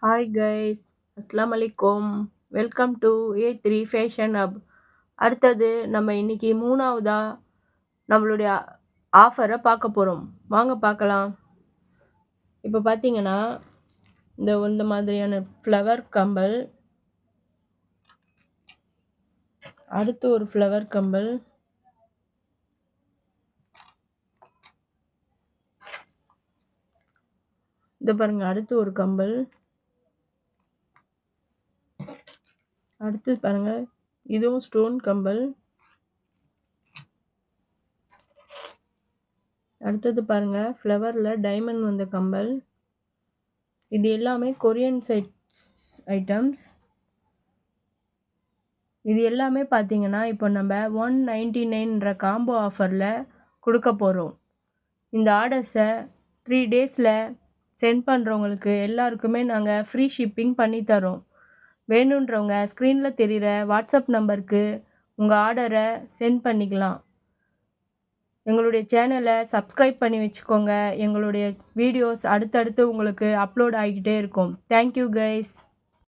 Hi guys, அஸ்ஸலாமு அலைக்கும். Welcome to A3 fashion hub. அடுத்தது நம்ம இன்னைக்கு மூணாவதா நம்மளுடைய ஆஃபரை பார்க்க போகிறோம். வாங்க பார்க்கலாம். இப்போ பார்த்தீங்கன்னா இந்த மாதிரியான ஃப்ளவர் கம்பல், அடுத்து ஒரு ஃப்ளவர் கம்பல், இதை பாருங்க, அடுத்து ஒரு கம்பல், அடுத்து பாருங்க இதுவும் ஸ்டோன் கம்பல், அடுத்தது பாருங்க ஃப்ளவரில் டைமண்ட் வந்த கம்பல். இது எல்லாமே கொரியன் ஐட்டம்ஸ். இது எல்லாமே பார்த்தீங்கன்னா இப்போ நம்ம 199ன்ற காம்போ ஆஃபரில் கொடுக்க போகிறோம். இந்த ஆர்டர்ஸை 3 டேஸில் சென்ட் பண்ணுறவங்களுக்கு எல்லாருக்குமே நாங்கள் ஃப்ரீ ஷிப்பிங் பண்ணித்தரோம். வேணுன்றவங்க ஸ்க்ரீனில் தெரிகிற வாட்ஸ்அப் நம்பருக்கு உங்கள் ஆர்டரை சென்ட் பண்ணிக்கலாம். எங்களுடைய சேனலை சப்ஸ்கிரைப் பண்ணி வச்சுக்கோங்க. எங்களுடைய வீடியோஸ் அடுத்தடுத்து உங்களுக்கு அப்லோட் ஆகிக்கிட்டே இருக்கும். Thank you guys.